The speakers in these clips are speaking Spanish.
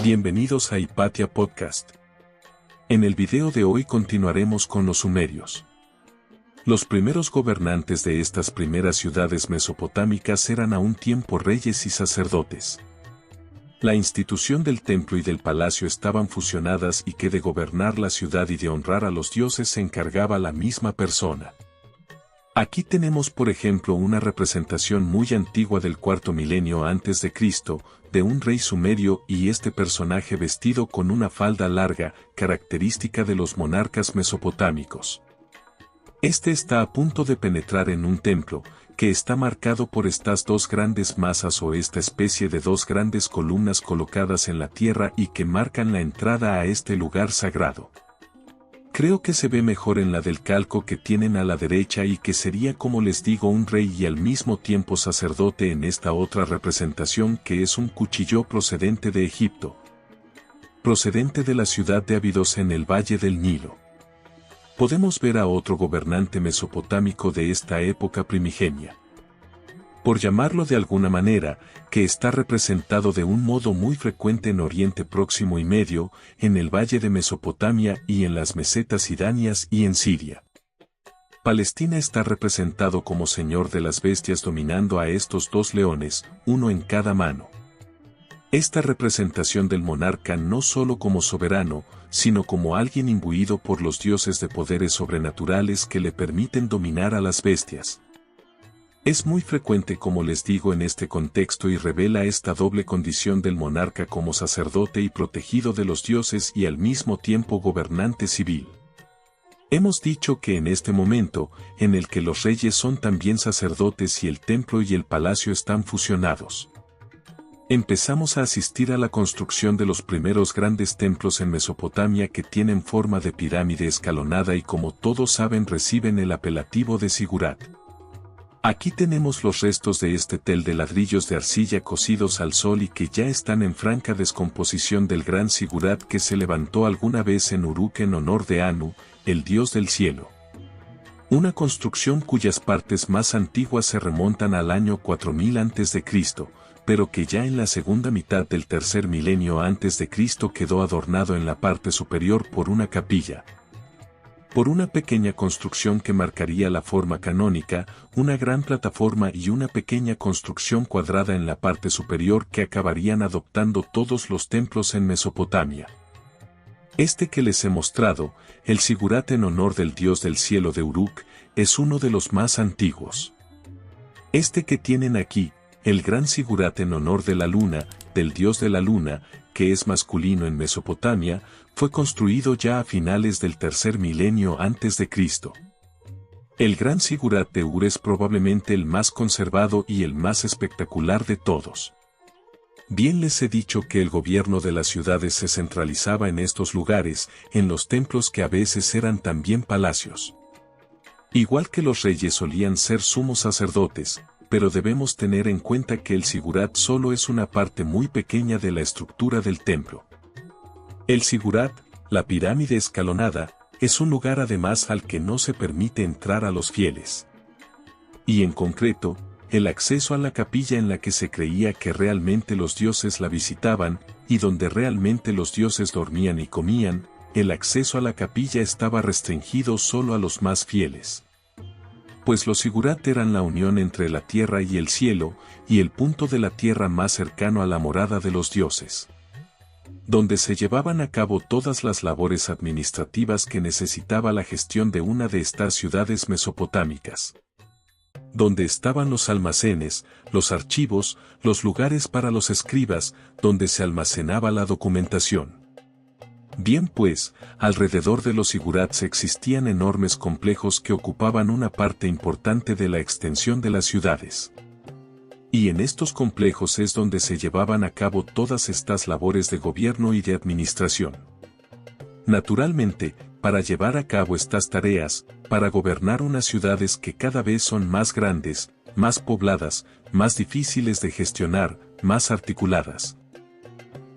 Bienvenidos a Hipatia Podcast. En el video de hoy continuaremos con los sumerios. Los primeros gobernantes de estas primeras ciudades mesopotámicas eran a un tiempo reyes y sacerdotes. La institución del templo y del palacio estaban fusionadas y que de gobernar la ciudad y de honrar a los dioses se encargaba la misma persona. Aquí tenemos por ejemplo una representación muy antigua del cuarto milenio antes de Cristo, de un rey sumerio y este personaje vestido con una falda larga, característica de los monarcas mesopotámicos. Este está a punto de penetrar en un templo, que está marcado por estas dos grandes masas o esta especie de dos grandes columnas colocadas en la tierra y que marcan la entrada a este lugar sagrado. Creo que se ve mejor en la del calco que tienen a la derecha y que sería como les digo un rey y al mismo tiempo sacerdote en esta otra representación que es un cuchillo procedente de Egipto. Procedente de la ciudad de Abidos en el Valle del Nilo. Podemos ver a otro gobernante mesopotámico de esta época primigenia. Por llamarlo de alguna manera, que está representado de un modo muy frecuente en Oriente Próximo y Medio, en el Valle de Mesopotamia y en las mesetas iranias y en Siria. Palestina está representado como señor de las bestias dominando a estos dos leones, uno en cada mano. Esta representación del monarca no solo como soberano, sino como alguien imbuido por los dioses de poderes sobrenaturales que le permiten dominar a las bestias. Es muy frecuente como les digo en este contexto y revela esta doble condición del monarca como sacerdote y protegido de los dioses y al mismo tiempo gobernante civil. Hemos dicho que en este momento, en el que los reyes son también sacerdotes y el templo y el palacio están fusionados. Empezamos a asistir a la construcción de los primeros grandes templos en Mesopotamia que tienen forma de pirámide escalonada y como todos saben reciben el apelativo de zigurat. Aquí tenemos los restos de este tel de ladrillos de arcilla cocidos al sol y que ya están en franca descomposición del gran zigurat que se levantó alguna vez en Uruk en honor de Anu, el dios del cielo. Una construcción cuyas partes más antiguas se remontan al año 4000 a.C., pero que ya en la segunda mitad del tercer milenio antes de Cristo quedó adornado en la parte superior por una capilla. Por una pequeña construcción que marcaría la forma canónica, una gran plataforma y una pequeña construcción cuadrada en la parte superior que acabarían adoptando todos los templos en Mesopotamia. Este que les he mostrado, el zigurat en honor del dios del cielo de Uruk, es uno de los más antiguos. Este que tienen aquí, el gran zigurat en honor de la luna, del dios de la luna, que es masculino en Mesopotamia, fue construido ya a finales del tercer milenio antes de Cristo. El gran zigurat de Ur es probablemente el más conservado y el más espectacular de todos. Bien les he dicho que el gobierno de las ciudades se centralizaba en estos lugares, en los templos que a veces eran también palacios. Igual que los reyes solían ser sumos sacerdotes, pero debemos tener en cuenta que el zigurat solo es una parte muy pequeña de la estructura del templo. El zigurat, la pirámide escalonada, es un lugar además al que no se permite entrar a los fieles. Y en concreto, el acceso a la capilla en la que se creía que realmente los dioses la visitaban, y donde realmente los dioses dormían y comían, el acceso a la capilla estaba restringido solo a los más fieles. Pues los zigurat eran la unión entre la tierra y el cielo, y el punto de la tierra más cercano a la morada de los dioses. Donde se llevaban a cabo todas las labores administrativas que necesitaba la gestión de una de estas ciudades mesopotámicas. Donde estaban los almacenes, los archivos, los lugares para los escribas, donde se almacenaba la documentación. Bien pues, alrededor de los zigurats existían enormes complejos que ocupaban una parte importante de la extensión de las ciudades. Y en estos complejos es donde se llevaban a cabo todas estas labores de gobierno y de administración. Naturalmente, para llevar a cabo estas tareas, para gobernar unas ciudades que cada vez son más grandes, más pobladas, más difíciles de gestionar, más articuladas.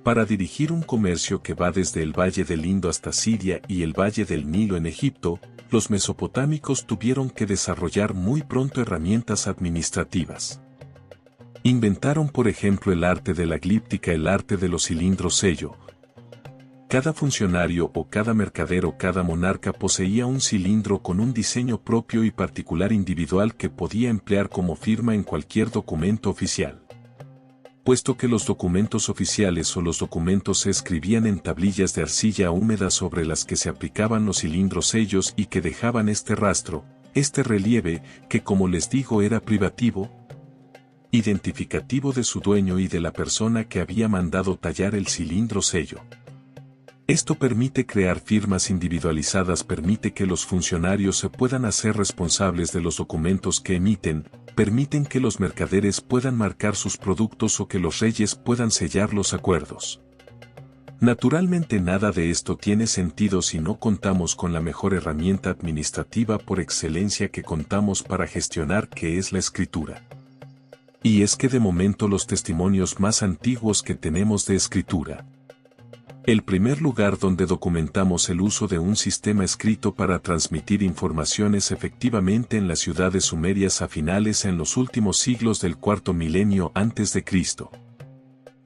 Para dirigir un comercio que va desde el Valle del Indo hasta Siria y el Valle del Nilo en Egipto, los mesopotámicos tuvieron que desarrollar muy pronto herramientas administrativas. Inventaron por ejemplo el arte de la glíptica, el arte de los cilindros sello. Cada funcionario o cada mercader o cada monarca poseía un cilindro con un diseño propio y particular individual que podía emplear como firma en cualquier documento oficial. Puesto que los documentos oficiales o los documentos se escribían en tablillas de arcilla húmeda sobre las que se aplicaban los cilindros sellos y que dejaban este rastro, este relieve, que como les digo era privativo, identificativo de su dueño y de la persona que había mandado tallar el cilindro sello. Esto permite crear firmas individualizadas, permite que los funcionarios se puedan hacer responsables de los documentos que emiten, permiten que los mercaderes puedan marcar sus productos o que los reyes puedan sellar los acuerdos. Naturalmente nada de esto tiene sentido si no contamos con la mejor herramienta administrativa por excelencia que contamos para gestionar, que es la escritura. Y es que de momento los testimonios más antiguos que tenemos de escritura. El primer lugar donde documentamos el uso de un sistema escrito para transmitir informaciones efectivamente en las ciudades sumerias a finales en los últimos siglos del cuarto milenio antes de Cristo.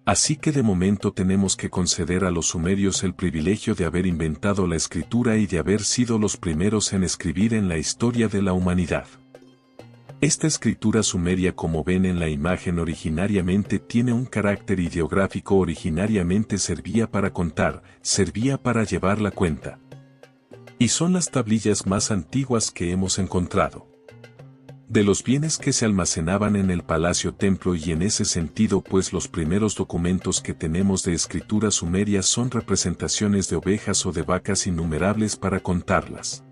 Así que de momento tenemos que conceder a los sumerios el privilegio de haber inventado la escritura y de haber sido los primeros en escribir en la historia de la humanidad. Esta escritura sumeria, como ven en la imagen, originariamente tiene un carácter ideográfico, originariamente servía para contar, servía para llevar la cuenta. Y son las tablillas más antiguas que hemos encontrado. De los bienes que se almacenaban en el palacio templo, y en ese sentido pues los primeros documentos que tenemos de escritura sumeria son representaciones de ovejas o de vacas innumerables para contarlas.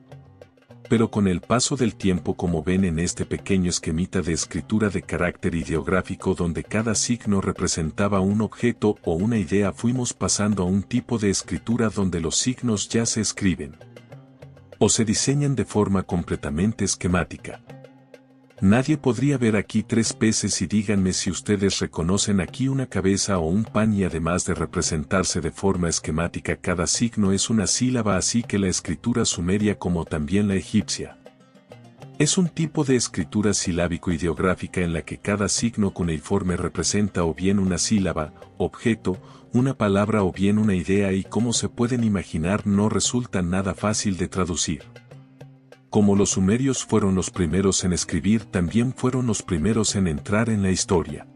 Pero con el paso del tiempo, como ven en este pequeño esquemita de escritura de carácter ideográfico donde cada signo representaba un objeto o una idea, fuimos pasando a un tipo de escritura donde los signos ya se escriben o se diseñan de forma completamente esquemática. Nadie podría ver aquí 3 peces y díganme si ustedes reconocen aquí una cabeza o un pan, y además de representarse de forma esquemática, cada signo es una sílaba, así que la escritura sumeria, como también la egipcia, es un tipo de escritura silábico-ideográfica en la que cada signo cuneiforme representa o bien una sílaba, objeto, una palabra o bien una idea, y como se pueden imaginar no resulta nada fácil de traducir. Como los sumerios fueron los primeros en escribir, también fueron los primeros en entrar en la historia.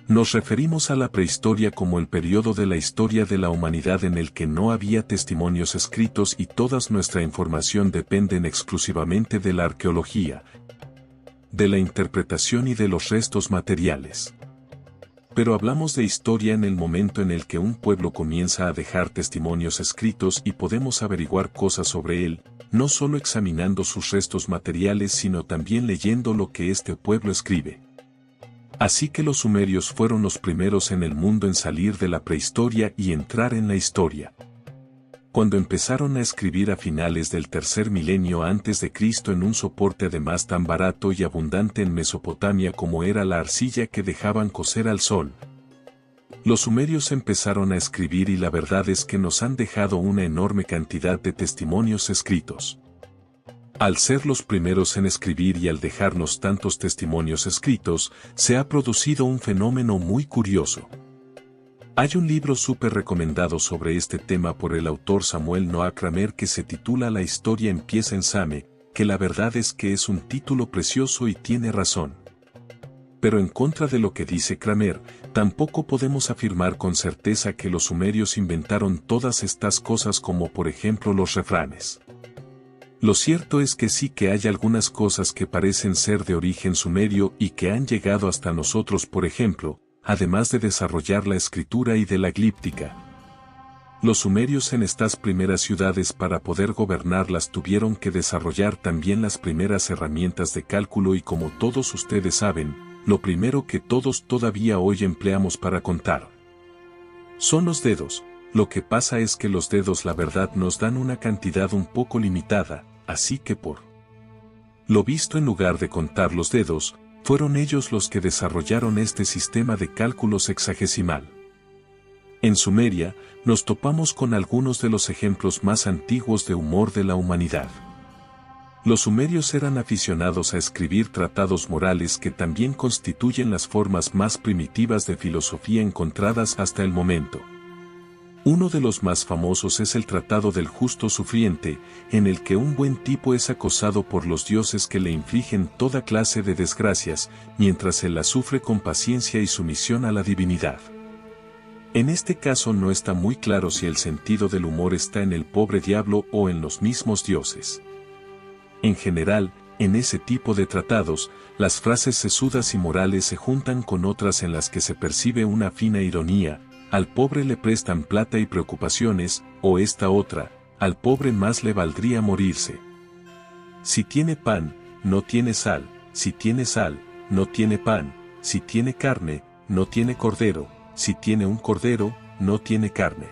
Nos referimos a la prehistoria como el periodo de la historia de la humanidad en el que no había testimonios escritos y toda nuestra información dependen exclusivamente de la arqueología, de la interpretación y de los restos materiales. Pero hablamos de historia en el momento en el que un pueblo comienza a dejar testimonios escritos y podemos averiguar cosas sobre él, no solo examinando sus restos materiales sino también leyendo lo que este pueblo escribe. Así que los sumerios fueron los primeros en el mundo en salir de la prehistoria y entrar en la historia. Cuando empezaron a escribir a finales del tercer milenio antes de Cristo en un soporte además tan barato y abundante en Mesopotamia como era la arcilla que dejaban cocer al sol, los sumerios empezaron a escribir y la verdad es que nos han dejado una enorme cantidad de testimonios escritos. Al ser los primeros en escribir y al dejarnos tantos testimonios escritos, se ha producido un fenómeno muy curioso. Hay un libro súper recomendado sobre este tema por el autor Samuel Noah Kramer que se titula La historia empieza en Same, que la verdad es que es un título precioso y tiene razón. Pero en contra de lo que dice Kramer, tampoco podemos afirmar con certeza que los sumerios inventaron todas estas cosas como por ejemplo los refranes. Lo cierto es que sí que hay algunas cosas que parecen ser de origen sumerio y que han llegado hasta nosotros, por ejemplo, además de desarrollar la escritura y de la glíptica. Los sumerios en estas primeras ciudades para poder gobernarlas tuvieron que desarrollar también las primeras herramientas de cálculo y como todos ustedes saben, lo primero que todos todavía hoy empleamos para contar son los dedos. Lo que pasa es que los dedos la verdad nos dan una cantidad un poco limitada, así que por lo visto en lugar de contar los dedos, fueron ellos los que desarrollaron este sistema de cálculo sexagesimal. En Sumeria, nos topamos con algunos de los ejemplos más antiguos de humor de la humanidad. Los sumerios eran aficionados a escribir tratados morales que también constituyen las formas más primitivas de filosofía encontradas hasta el momento. Uno de los más famosos es el Tratado del Justo Sufriente, en el que un buen tipo es acosado por los dioses que le infligen toda clase de desgracias, mientras él las sufre con paciencia y sumisión a la divinidad. En este caso no está muy claro si el sentido del humor está en el pobre diablo o en los mismos dioses. En general, en ese tipo de tratados, las frases sesudas y morales se juntan con otras en las que se percibe una fina ironía. Al pobre le prestan plata y preocupaciones, o esta otra, al pobre más le valdría morirse. Si tiene pan, no tiene sal, si tiene sal, no tiene pan, si tiene carne, no tiene cordero, si tiene un cordero, no tiene carne.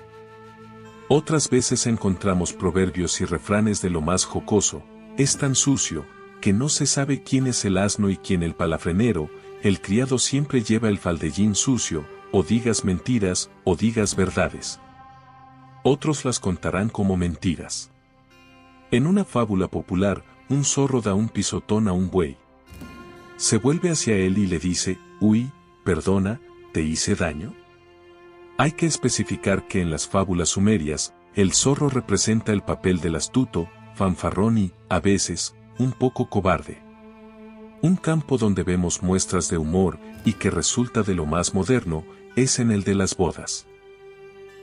Otras veces encontramos proverbios y refranes de lo más jocoso. Es tan sucio, que no se sabe quién es el asno y quién el palafrenero, el criado siempre lleva el faldellín sucio, o digas mentiras, o digas verdades. Otros las contarán como mentiras. En una fábula popular, un zorro da un pisotón a un buey. Se vuelve hacia él y le dice, «Uy, perdona, ¿te hice daño?». Hay que especificar que en las fábulas sumerias, el zorro representa el papel del astuto, fanfarrón y, a veces, un poco cobarde. Un campo donde vemos muestras de humor y que resulta de lo más moderno, es en el de las bodas.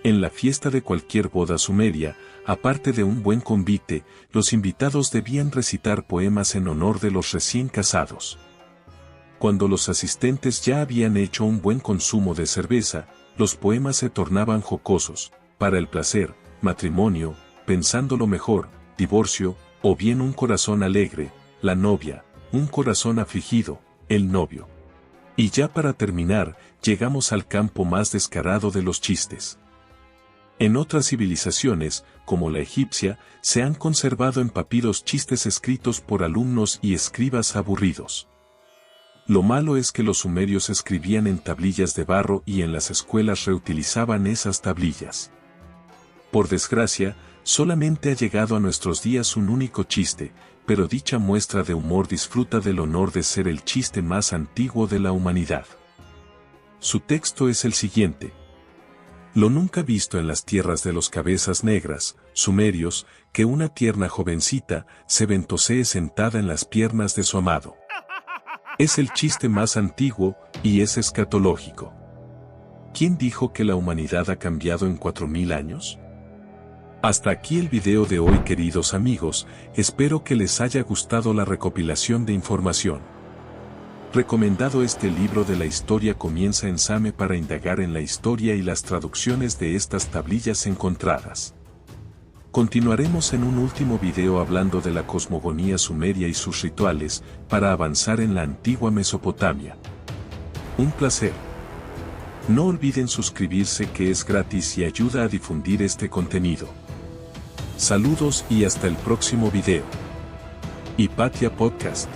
En la fiesta de cualquier boda sumeria, aparte de un buen convite, los invitados debían recitar poemas en honor de los recién casados. Cuando los asistentes ya habían hecho un buen consumo de cerveza, los poemas se tornaban jocosos, para el placer, matrimonio, pensándolo mejor, divorcio, o bien un corazón alegre, la novia, un corazón afligido, el novio. Y ya para terminar, llegamos al campo más descarado de los chistes. En otras civilizaciones, como la egipcia, se han conservado en papiros chistes escritos por alumnos y escribas aburridos. Lo malo es que los sumerios escribían en tablillas de barro y en las escuelas reutilizaban esas tablillas. Por desgracia, solamente ha llegado a nuestros días un único chiste, pero dicha muestra de humor disfruta del honor de ser el chiste más antiguo de la humanidad. Su texto es el siguiente. Lo nunca visto en las tierras de los cabezas negras, sumerios, que una tierna jovencita se ventosee sentada en las piernas de su amado. Es el chiste más antiguo y es escatológico. ¿Quién dijo que la humanidad ha cambiado en 4000 años? Hasta aquí el video de hoy, queridos amigos, espero que les haya gustado la recopilación de información. Recomendado. Este libro de la historia comienza en Same para indagar en la historia y las traducciones de estas tablillas encontradas. Continuaremos en un último video hablando de la cosmogonía sumeria y sus rituales, para avanzar en la antigua Mesopotamia. Un placer. No olviden suscribirse, que es gratis y ayuda a difundir este contenido. Saludos y hasta el próximo video. Hipatia Podcast.